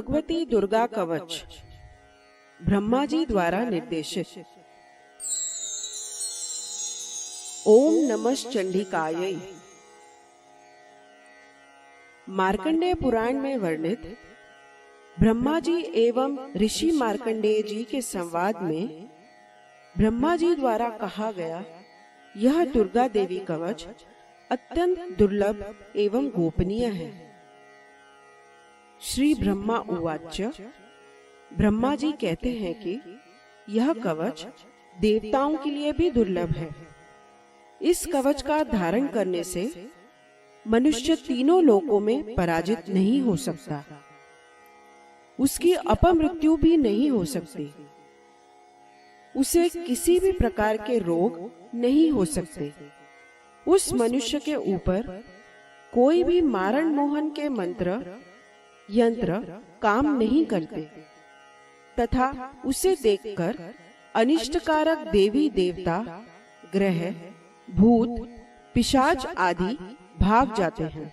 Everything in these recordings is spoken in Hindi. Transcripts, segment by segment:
भगवती दुर्गा कवच ब्रह्मा जी द्वारा निर्देशित। ओम नमः चंडिकायै। मार्कंडेय पुराण में वर्णित ब्रह्मा जी एवं ऋषि मार्कंडेय जी के संवाद में ब्रह्मा जी द्वारा कहा गया यह दुर्गा देवी कवच अत्यंत दुर्लभ एवं गोपनीय है। श्री ब्रह्मा उवाच। ब्रह्मा जी कहते हैं कि यह कवच देवताओं के लिए भी दुर्लभ है। इस कवच का धारण करने से मनुष्य तीनों लोकों में पराजित नहीं हो सकता, उसकी अपमृत्यु भी नहीं हो सकती, उसे किसी भी प्रकार के रोग नहीं हो सकते, उस मनुष्य के ऊपर कोई भी मारण मोहन के मंत्र यंत्र काम नहीं करते तथा उसे देखकर अनिष्टकारक देवी देवता, ग्रह, भूत, पिशाच आदि भाग जाते हैं।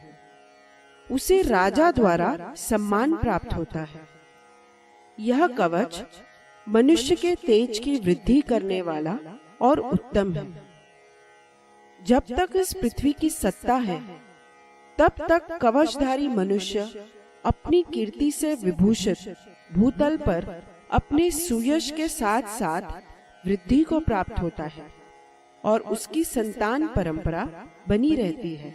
उसे राजा द्वारा सम्मान प्राप्त होता है। यह कवच मनुष्य के तेज की वृद्धि करने वाला और उत्तम है। जब तक इस पृथ्वी की सत्ता है तब तक कवचधारी मनुष्य अपनी कीर्ति से विभूषित भूतल पर अपने सुयश के साथ साथ वृद्धि को प्राप्त होता है और उसकी संतान परंपरा बनी रहती है।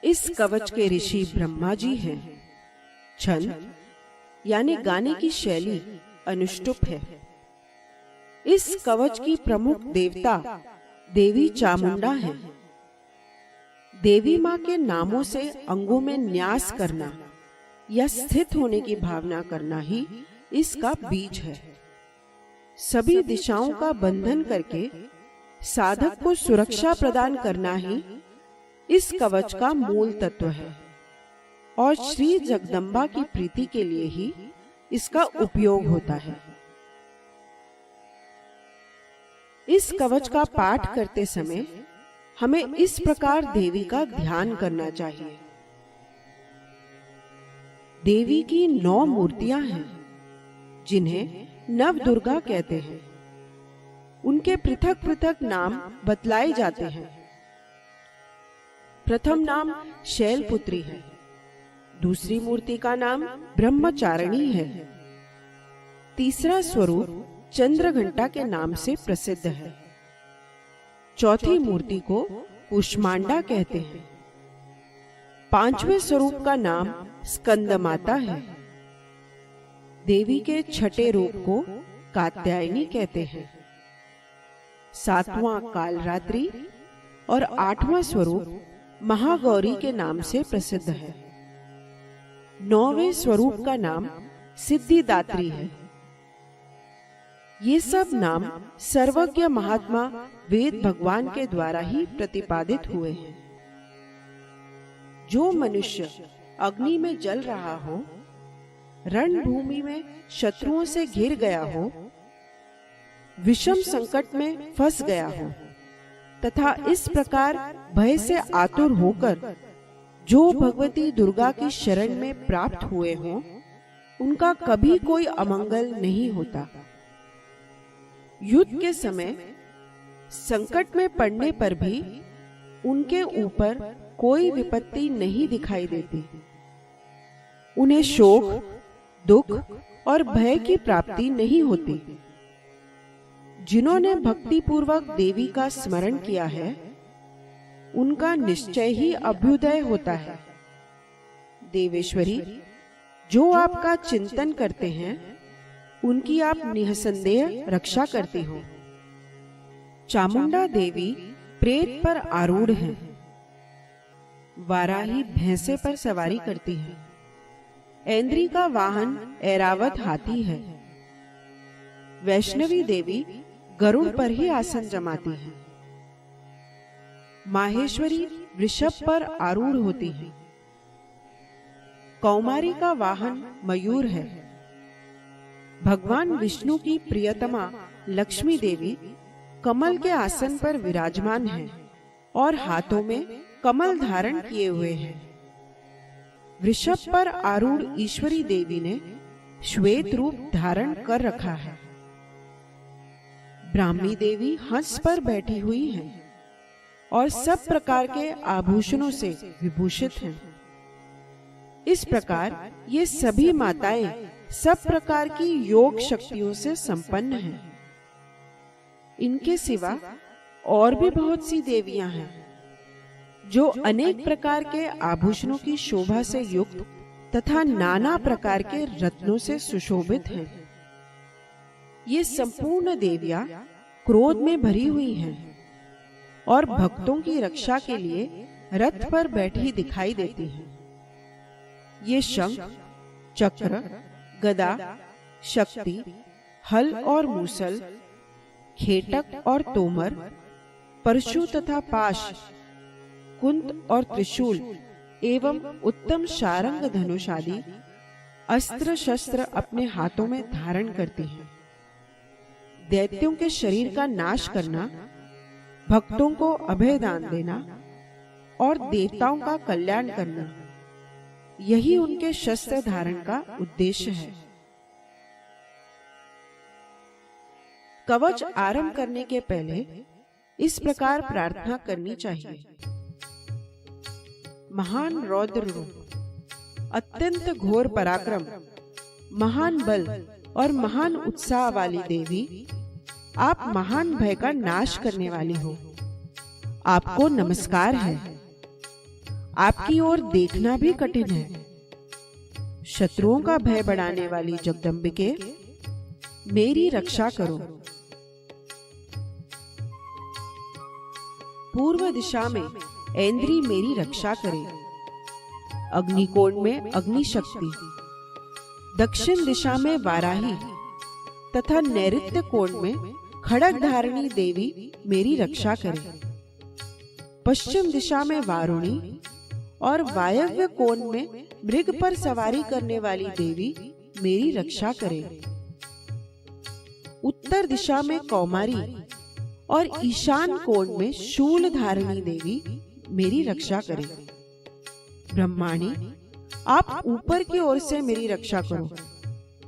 इस कवच के ऋषि ब्रह्मा जी हैं। छंद यानी गाने की शैली अनुष्टुप है। इस कवच की प्रमुख देवता देवी चामुंडा है। देवी माँ के नामों से अंगों में न्यास करना या स्थित होने की भावना करना ही इसका बीज है। सभी दिशाओं का बंधन करके साधक को सुरक्षा प्रदान करना ही इस कवच का मूल तत्व है और श्री जगदम्बा की प्रीति के लिए ही इसका उपयोग होता है। इस कवच का पाठ करते समय हमें इस प्रकार देवी का ध्यान करना चाहिए। देवी की 9 मूर्तियां हैं जिन्हें नव दुर्गा कहते हैं। उनके पृथक पृथक नाम बतलाए जाते हैं। प्रथम नाम शैलपुत्री है। दूसरी मूर्ति का नाम ब्रह्मचारिणी है। तीसरा स्वरूप चंद्रघंटा के नाम से प्रसिद्ध है। चौथी मूर्ति को कुष्मांडा कहते हैं। 5वें स्वरूप का नाम स्कंदमाता है। देवी के छठे रूप को कात्यायनी कहते हैं। 7वां कालरात्रि और 8वां स्वरूप महागौरी के नाम से प्रसिद्ध है। 9वें स्वरूप का नाम सिद्धिदात्री है। ये सब नाम सर्वज्ञ महात्मा वेद भगवान के द्वारा ही प्रतिपादित हुए हैं। जो मनुष्य अग्नि में जल रहा हो, रणभूमि में शत्रुओं से घिर गया हो, विषम संकट में फंस गया हो तथा इस प्रकार भय से आतुर होकर जो भगवती दुर्गा की शरण में प्राप्त हुए हों, उनका कभी कोई अमंगल नहीं होता। युद्ध के समय संकट में पड़ने पर भी उनके ऊपर कोई विपत्ति नहीं दिखाई देती। उन्हें शोक, दुख और भय की प्राप्ति नहीं होती। जिन्होंने भक्ति पूर्वक देवी का स्मरण किया है, उनका निश्चय ही अभ्युदय होता है। देवेश्वरी, जो आपका चिंतन करते हैं, उनकी आप निःसंदेह रक्षा करती हो। चामुंडा देवी प्रेत पर आरूढ़ हैं। वाराही भैंसे पर सवारी करती है। ऐन्द्री का वाहन ऐरावत हाथी है। वैष्णवी देवी गरुड़ पर ही आसन जमाती है। माहेश्वरी वृषभ पर आरूढ़ होती है। कौमारी का वाहन मयूर है। भगवान विष्णु की प्रियतमा लक्ष्मी देवी कमल के आसन पर विराजमान है और हाथों में कमल धारण किए हुए हैं। वृषभ पर आरूढ़ ईश्वरी देवी ने श्वेत रूप धारण कर रखा है। ब्राह्मी देवी हंस पर बैठी हुई हैं और सब प्रकार के आभूषणों से विभूषित हैं। इस प्रकार ये सभी माताएं सब प्रकार की योग शक्तियों से संपन्न हैं। इनके सिवा और भी बहुत सी देवियां हैं जो अनेक प्रकार के आभूषणों की शोभा से युक्त तथा नाना प्रकार के रत्नों से सुशोभित हैं। ये संपूर्ण देवियां क्रोध में भरी हुई हैं और भक्तों की रक्षा के लिए रथ पर बैठी दिखाई देती हैं। ये शंख, चक्र, गदा, शक्ति, हल और मूसल, खेटक और तोमर, परशु तथा पाश, कुंत और त्रिशूल एवं उत्तम शारंग धनुष आदि अस्त्र शस्त्र अपने हाथों में धारण करती हैं। दैत्यों के शरीर का नाश करना, भक्तों को अभय दान देना और देवताओं का कल्याण करना, यही उनके शस्त्र धारण का उद्देश्य है। कवच आरंभ करने के पहले इस प्रकार प्रार्थना करनी चाहिए। महान रौद्र रूप, अत्यंत घोर पराक्रम, महान बल और महान उत्साह वाली देवी, आप महान भय का नाश करने वाली हो। आपको नमस्कार है। आपकी ओर देखना भी कठिन है। शत्रुओं का भय बढ़ाने वाली जगदम्बिके, मेरी रक्षा करो। पूर्व दिशा में ऐन्द्री मेरी रक्षा करे। अग्निकोण में अग्नि शक्ति, दक्षिण दिशा में वाराही तथा नैऋत्य कोण में खड़ग धारिणी देवी मेरी रक्षा करे। पश्चिम दिशा में वारुणी और वायव्य कोण में मृग पर सवारी करने वाली देवी मेरी रक्षा करे। उत्तर दिशा में कौमारी और ईशान कोण में शूल धारिणी देवी मेरी रक्षा करे। ब्रह्माणी, आप ऊपर की ओर से मेरी रक्षा करो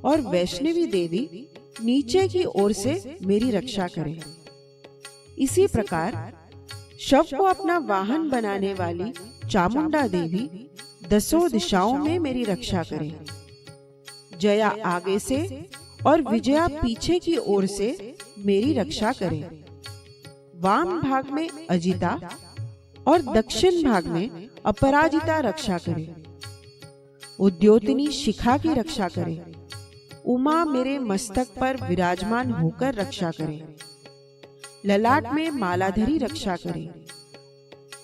और वैष्णवी देवी नीचे की ओर से मेरी रक्षा करे। इसी प्रकार शव को अपना वाहन बनाने वाली चामुंडा देवी दसों दिशाओं में मेरी रक्षा करे। जया आगे से और विजया पीछे की ओर से मेरी रक्षा करे। वाम भाग में अजिता और दक्षिण भाग में अपराजिता रक्षा करे। उद्योतनी शिखा की रक्षा करे। उमा मेरे मस्तक पर विराजमान होकर रक्षा करे। ललाट में मालाधरी रक्षा करे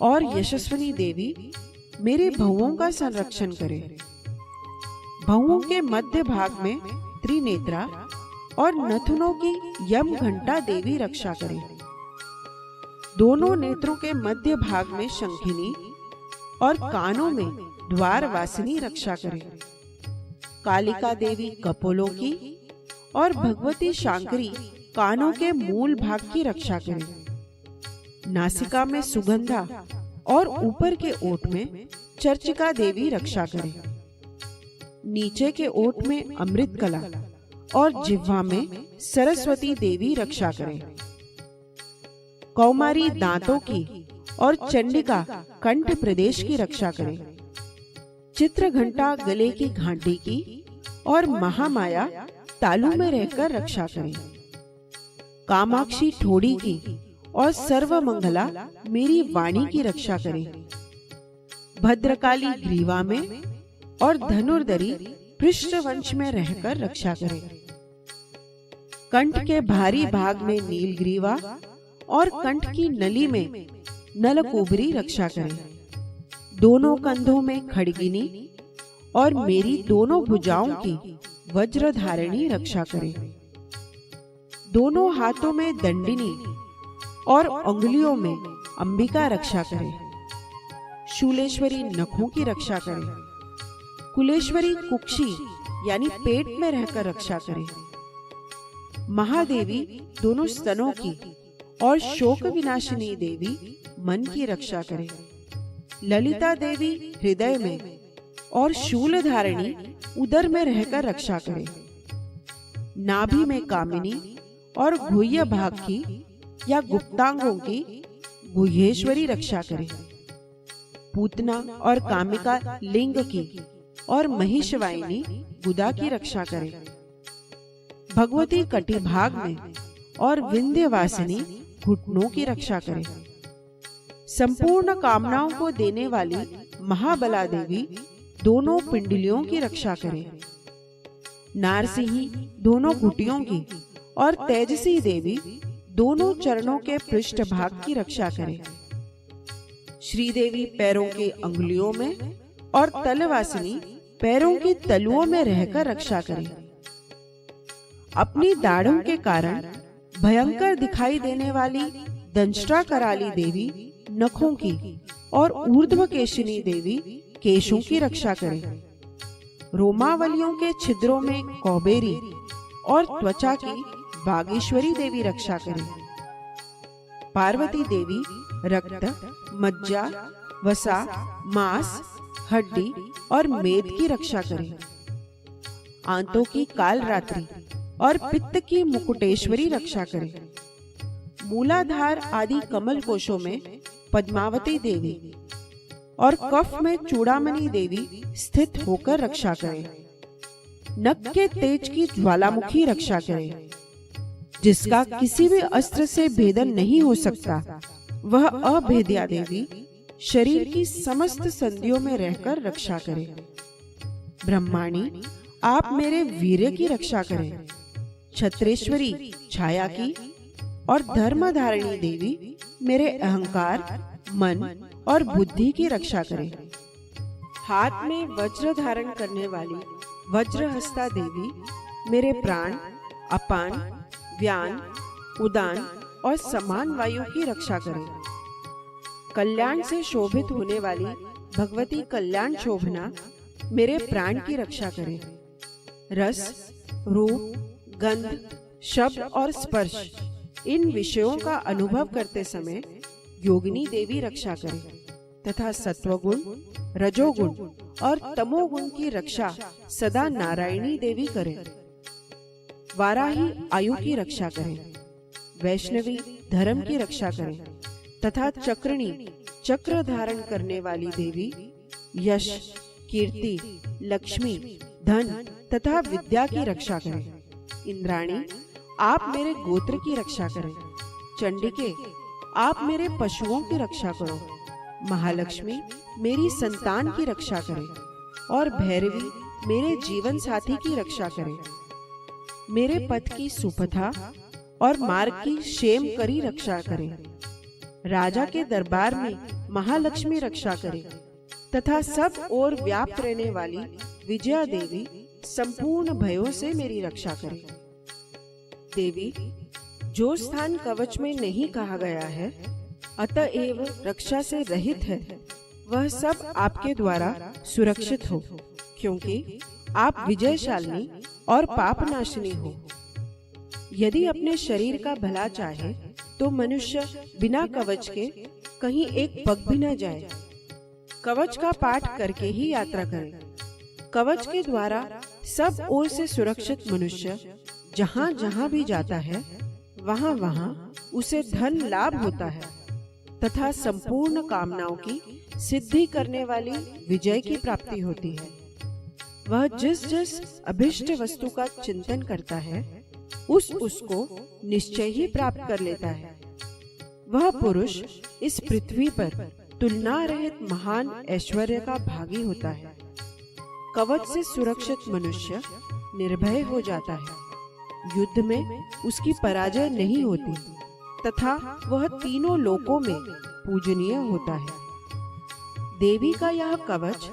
और यशस्विनी देवी मेरे भवों का संरक्षण करे। भवों के मध्य भाग में त्रिनेत्रा और नथुनों की यम घंटा देवी रक्षा करे। दोनों नेत्रों के मध्य भाग में शंखिनी और कानों में द्वारवासिनी रक्षा करे। कालिका देवी कपोलों की और भगवती शांकरी कानों के मूल भाग की रक्षा करे। नासिका में सुगंधा और ऊपर के ओठ में चर्चिका देवी रक्षा करे। नीचे के ओठ में अमृत कला और जिह्वा में सरस्वती देवी रक्षा करे। कौमारी दांतों की और चंडिका कंठ प्रदेश की रक्षा करे। चित्र घंटा गले की घाटी की और महामाया तालू में रहकर रक्षा करे। कामाक्षी ठोड़ी की और सर्वमंगला मेरी वाणी की रक्षा करे। भद्रकाली ग्रीवा में और धनुर्धरी पृष्ठवंश में रहकर रक्षा करे। कंठ के भारी भाग में नीलग्रीवा और कंठ की नली में नलकुबरी रक्षा करे। दोनों कंधों में खड़गिनी और मेरी दोनों भुजाओं की वज्रधारिणी रक्षा करे। दोनों हाथों में दंडिनी और उंगलियों में अंबिका रक्षा करे। शूलेश्वरी नखों की रक्षा करे। कुलेश्वरी कुक्षी यानी पेट में रहकर रक्षा करे। महादेवी दोनों स्तनों की और शोक विनाशिनी देवी मन की रक्षा करे। ललिता देवी हृदय में और शूल धारिणी उदर में रहकर रक्षा करे। नाभि में कामिनी और गुह्य भाग की या गुप्तांगों की गुह्येश्वरी रक्षा करे। पूतना और कामिका लिंग की और महिषवाहिनी गुदा की रक्षा करे। भगवती कटिभाग में और विंध्यवासिनी घुटनों की रक्षा करे। संपूर्ण कामनाओं को देने वाली महाबला देवी दोनों पिंडलियों की रक्षा करे। नारसिंही दोनों घुटियों की और तेजसी देवी दोनों चरणों के पृष्ठ भाग की रक्षा करे। श्रीदेवी पैरों के अंगुलियों में और तलवासिनी पैरों की तलुओं में रहकर रक्षा करे। अपनी दाढ़ों के कारण भयंकर दिखाई देने वाली दंष्ट्रा कराली देवी नखों की और ऊर्ध्वकेशिनी देवी केशों की रक्षा करे। रोमावलियों के छिद्रों में कौबेरी और त्वचा की बागेश्वरी देवी रक्षा करे। पार्वती देवी रक्त, मज्जा, वसा, मांस, हड्डी और मेद की रक्षा करे। आंतों की काल रात्रि और पित्त की मुकुटेश्वरी रक्षा करे। मूलाधार आदि कमल कोशों में पद्मावती देवी और कफ में चूड़ामणि देवी स्थित होकर रक्षा करे। नख के तेज की ज्वालामुखी रक्षा करे। जिसका किसी भी अस्त्र से भेदन नहीं हो सकता, वह अभेद्या देवी शरीर की समस्त संधियों में रहकर रक्षा करे। ब्रह्माणी, आप मेरे वीर्य की रक्षा करें। छत्रेश्वरी छाया की और धर्मधारिणी देवी मेरे अहंकार, मन और बुद्धि की रक्षा करें। हाथ में वज्र धारण करने वाली वज्रहस्ता देवी मेरे प्राण, अपान, व्यान, उदान और समान वायु की रक्षा करें। कल्याण से शोभित होने वाली भगवती कल्याण शोभना मेरे प्राण की रक्षा करें। रस, रूप, गंध, शब्द और स्पर्श, इन विषयों का अनुभव करते समय योगिनी देवी रक्षा करे तथा सत्वगुण, रजोगुण और तमोगुण की रक्षा सदा नारायणी देवी करे। वाराही आयु की रक्षा करें। वैष्णवी धर्म की रक्षा करें तथा चक्रिणी चक्र धारण करने वाली देवी यश, कीर्ति, लक्ष्मी, धन तथा विद्या की रक्षा करें। इंद्राणी, आप मेरे गोत्र की रक्षा करें। चंडिके, आप मेरे पशुओं की रक्षा करो। महालक्ष्मी, मेरी संतान की रक्षा करें और भैरवी मेरे जीवन साथी की रक्षा करें। मेरे पथ की सुपथा और मार्ग की क्षेम करी रक्षा करें। राजा के दरबार में महालक्ष्मी रक्षा करे तथा सब ओर व्याप्त रहने वाली विजया देवी संपूर्ण भयों से मेरी रक्षा करे। देवी, जो स्थान कवच में नहीं कहा गया है अतएव रक्षा से रहित है, वह सब आपके द्वारा सुरक्षित हो, क्योंकि आप विजयशालिनी और पापनाशिनी हो। यदि अपने शरीर का भला चाहे तो मनुष्य बिना कवच के कहीं एक पग भी न जाए। कवच का पाठ करके ही यात्रा करे। कवच के द्वारा सब ओर से सुरक्षित मनुष्य जहाँ जहाँ भी जाता है वहाँ वहाँ उसे धन लाभ होता है तथा संपूर्ण कामनाओं की सिद्धि करने वाली विजय की प्राप्ति होती है। वह जिस जिस अभिष्ट वस्तु का चिंतन करता है उसको निश्चय ही प्राप्त कर लेता है। वह पुरुष इस पृथ्वी पर तुलना रहित महान ऐश्वर्य का भागी होता है। कवच से सुरक्षित मनुष्य निर्भय हो जाता है। युद्ध में उसकी पराजय नहीं होती तथा वह तीनों लोकों में पूजनीय होता है। देवी का यह कवच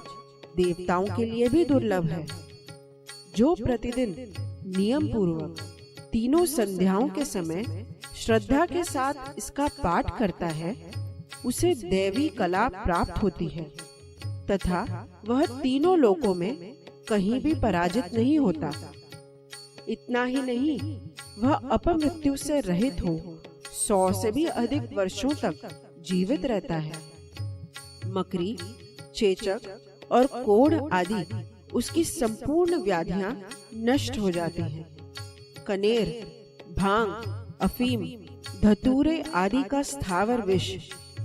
देवताओं के लिए भी दुर्लभ है। जो प्रतिदिन नियम पूर्वक तीनों संध्याओं के समय श्रद्धा के साथ इसका पाठ करता है उसे दैवी कला प्राप्त होती है तथा वह तीनों लोकों में कहीं भी पराजित नहीं होता। इतना ही नहीं, वह अपमृत्यु से रहित हो 100 से भी अधिक वर्षों तक जीवित रहता है। मकरी, चेचक और कोढ़ आदि उसकी संपूर्ण व्याधियां नष्ट हो जाती हैं। कनेर, भांग, अफीम, धतूरे आदि का स्थावर विष,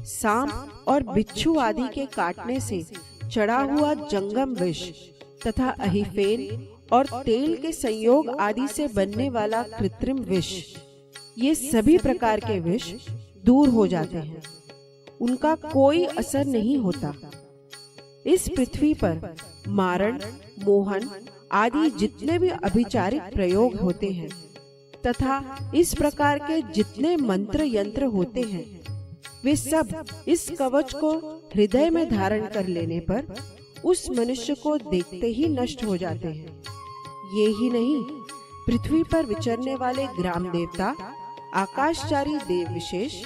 सांप और बिच्छू आदि के काटने से चढ़ा हुआ जंगम विष तथा अहिफेन और तेल के संयोग आदि से बनने वाला कृत्रिम विष, ये सभी प्रकार के विष दूर हो जाते हैं, उनका कोई असर नहीं होता। इस पृथ्वी पर मारण, मोहन आदि जितने भी अभिचारिक प्रयोग होते हैं तथा इस प्रकार के जितने मंत्र यंत्र होते हैं, वे सब इस कवच को हृदय में धारण कर लेने पर उस मनुष्य को देखते ही नष्ट हो जाते हैं। ये ही नहीं, पृथ्वी पर विचरने वाले ग्राम देवता, आकाशचारी देव विशेष,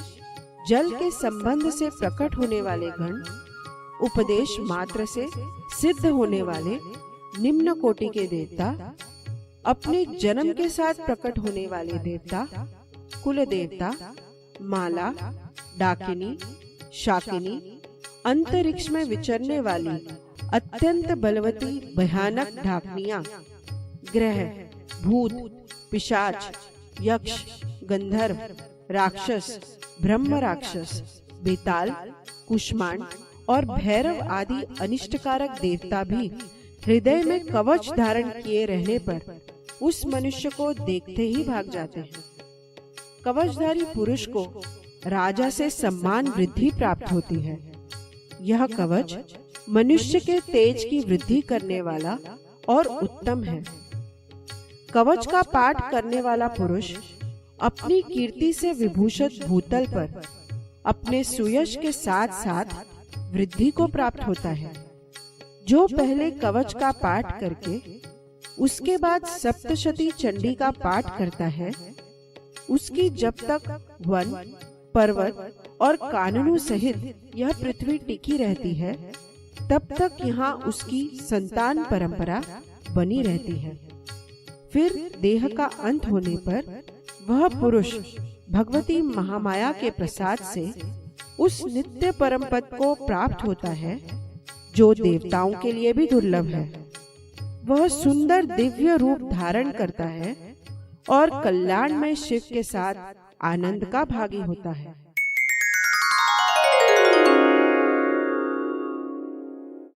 जल के संबंध से प्रकट होने वाले गण, उपदेश मात्र से सिद्ध होने वाले निम्न कोटि के देवता, अपने जन्म के साथ प्रकट होने वाले देवता, कुल देवता, माला, डाकिनी, शाकिनी, अंतरिक्ष में विचरने वाली अत्यंत बलवती भयानक ढाकनियां, ग्रह, भूत, पिशाच, यक्ष, गंधर्व, राक्षस, ब्रह्म राक्षस, बेताल, कुष्मांड और भैरव आदि अनिष्टकारक देवता भी हृदय में कवच धारण किए रहने पर उस मनुष्य को देखते ही भाग जाते हैं। कवचधारी पुरुष को राजा से सम्मान वृद्धि प्राप्त होती है। यह कवच मनुष्य के तेज की वृद्धि करने वाला और उत्तम है। कवच का पाठ करने वाला पुरुष अपनी कीर्ति से विभूषित भूतल पर अपने सुयश के साथ साथ वृद्धि को प्राप्त होता है। जो पहले कवच का पाठ करके उसके बाद सप्तशती चंडी का पाठ करता है, उसकी जब तक वन, पर्वत और काननों सहित यह पृथ्वी टिकी रहती है, तब तक यहाँ उसकी संतान परंपरा बनी रहती है। फिर देह का अंत होने पर वह पुरुष भगवती महामाया के प्रसाद से उस नित्य परम पद को प्राप्त होता है, जो देवताओं के लिए भी दुर्लभ है। वह सुंदर दिव्य रूप धारण करता है और कल्याण में शिव के साथ आनंद का भागी होता है।